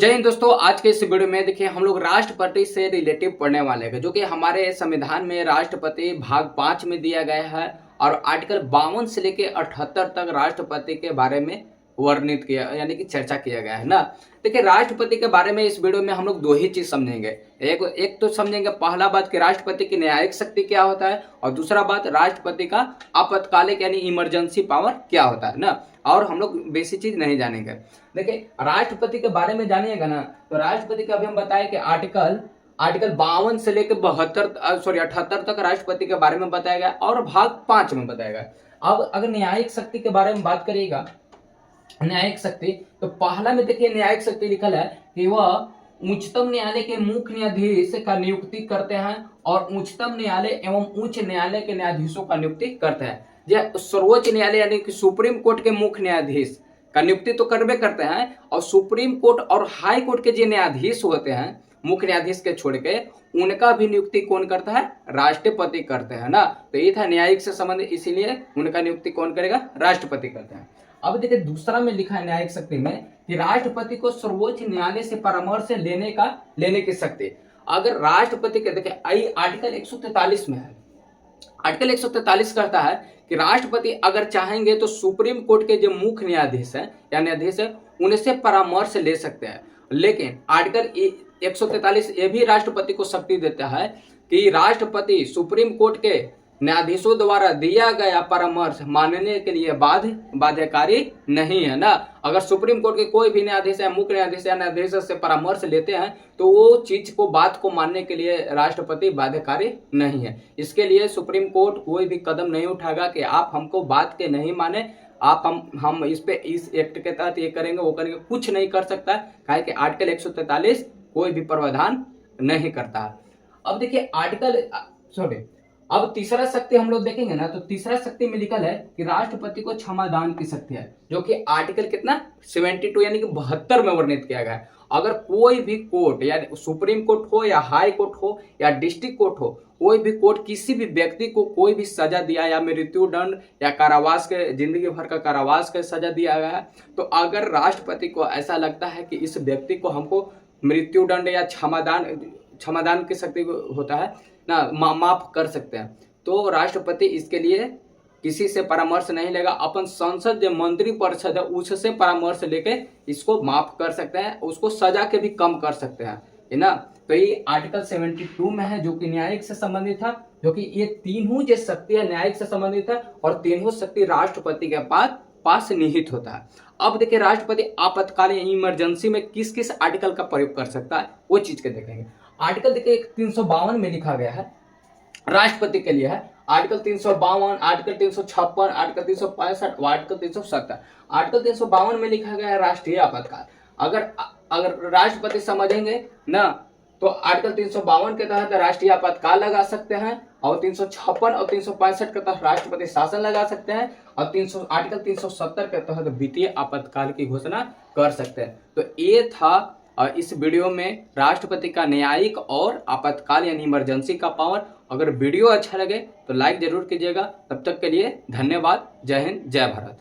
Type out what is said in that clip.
जय हिंद दोस्तों, आज के इस वीडियो में देखिए हम लोग राष्ट्रपति से रिलेटिव पढ़ने वाले हैं जो कि हमारे संविधान में राष्ट्रपति भाग 5 में दिया गया है और आर्टिकल 52 से लेकर 78 तक राष्ट्रपति के बारे में वर्णित किया यानी कि चर्चा किया गया है ना। देखिए राष्ट्रपति के बारे में इस वीडियो में हम लोग दो ही चीज समझेंगे। एक तो समझेंगे पहला बात कि राष्ट्रपति की न्यायिक शक्ति क्या होता है और दूसरा बात राष्ट्रपति का आपातकालिक यानी इमरजेंसी पावर क्या होता है ना। और हम लोग बेसिक चीज नहीं जानेंगे। देखिए राष्ट्रपति के बारे में जानिएगा ना, तो राष्ट्रपति का अभी हम बताएं कि आर्टिकल 52 से लेकर 78 तक राष्ट्रपति के बारे में बताया गया और भाग 5 में बताया गया। अब अगर न्यायिक शक्ति के बारे में बात करिएगा, न्यायिक शक्ति, तो पहला में देखिए न्यायिक शक्ति लिखा है कि वह उच्चतम न्यायालय के मुख्य न्यायाधीश का नियुक्ति करते हैं और उच्चतम न्यायालय एवं उच्च न्यायालय के न्यायाधीशों का नियुक्ति करते हैं। यह सर्वोच्च न्यायालय यानी कि सुप्रीम कोर्ट के मुख्य न्यायाधीश का नियुक्ति तो करवे करते हैं और सुप्रीम कोर्ट और हाई कोर्ट के जो न्यायाधीश होते हैं मुख्य न्यायाधीश के छोड़ के उनका भी नियुक्ति कौन करता है? राष्ट्रपति करते हैं ना। तो ये था न्यायिक से संबंधित, इसीलिए उनका नियुक्ति कौन करेगा? राष्ट्रपति करते हैं। अब देखिए दूसरा में लिखा है न्यायिक शक्ति में कि राष्ट्रपति को सर्वोच्च न्यायालय से परामर्श लेने की शक्ति। अगर राष्ट्रपति के देखिए आर्टिकल 143 में है, आर्टिकल 143 कहता है कि राष्ट्रपति अगर चाहेंगे तो सुप्रीम कोर्ट के जो मुख्य न्यायाधीश हैं या न्यायाधीश है उनसे परामर्श ले सकते हैं। लेकिन आर्टिकल 143 ये भी राष्ट्रपति को शक्ति देता है कि राष्ट्रपति सुप्रीम कोर्ट के न्यायाधीशों द्वारा दिया गया परामर्श मानने के लिए बाध्यकारी नहीं है ना। अगर सुप्रीम कोर्ट के कोई भी न्यायाधीश या मुख्य न्यायाधीश या न्यायाधीश से परामर्श लेते हैं तो वो चीज को बात को मानने के लिए राष्ट्रपति बाध्यकारी नहीं है। इसके लिए सुप्रीम कोर्ट कोई भी कदम नहीं उठाएगा कि आप हमको बात के नहीं माने, आप हम इस एक्ट के तहत ये करेंगे वो करेंगे, कुछ नहीं कर सकता है कि आर्टिकल 143 कोई भी प्रावधान नहीं करता। अब देखिए अब तीसरा शक्ति हम लोग देखेंगे ना, तो तीसरा शक्ति में लिखा है कि राष्ट्रपति को क्षमादान की शक्ति है, जो कि आर्टिकल कितना 72 यानी कि 72 में वर्णित किया गया है। अगर कोई भी कोर्ट यानी सुप्रीम कोर्ट हो या हाई कोर्ट हो या डिस्ट्रिक्ट कोर्ट हो, कोई भी कोर्ट किसी भी व्यक्ति को कोई भी सजा दिया या मृत्यु दंड या कारावास के जिंदगी भर का कारावास का सजा दिया गया है, तो अगर राष्ट्रपति को ऐसा लगता है कि इस व्यक्ति को हमको मृत्यु दंड या क्षमादान की शक्ति होता है ना, माफ कर सकते हैं, तो राष्ट्रपति इसके लिए किसी से परामर्श नहीं लेगा। अपन संसद जो मंत्री परिषद है उससे परामर्श लेके इसको माफ कर सकते हैं, उसको सजा के भी कम कर सकते हैं, है ना। तो ये आर्टिकल 72 में है जो कि न्यायिक से संबंधित था, जो कि ये तीनों जो शक्ति है न्यायिक से संबंधित है और तीनों शक्ति राष्ट्रपति के पास निहित होता है। अब देखिए राष्ट्रपति आपातकालीन इमरजेंसी में किस किस आर्टिकल का प्रयोग कर सकता है वो चीज के देखेंगे। आर्टिकल देखिए 352 में लिखा गया है राष्ट्रपति के लिए है, article 352, article 356, article 365, article 370। Article 352 में लिखा गया है राष्ट्रीय आपातकाल। अगर राष्ट्रपति समझेंगे ना तो आर्टिकल 352 के तहत राष्ट्रीय आपातकाल लगा सकते हैं और 356 और 365 के तहत राष्ट्रपति शासन लगा सकते हैं और आर्टिकल 370 के तहत वित्तीय आपातकाल की घोषणा कर सकते हैं। तो ये था इस वीडियो में राष्ट्रपति का न्यायिक और आपातकाल यानी इमरजेंसी का पावर। अगर वीडियो अच्छा लगे तो लाइक जरूर कीजिएगा। तब तक के लिए धन्यवाद। जय हिंद, जय भारत।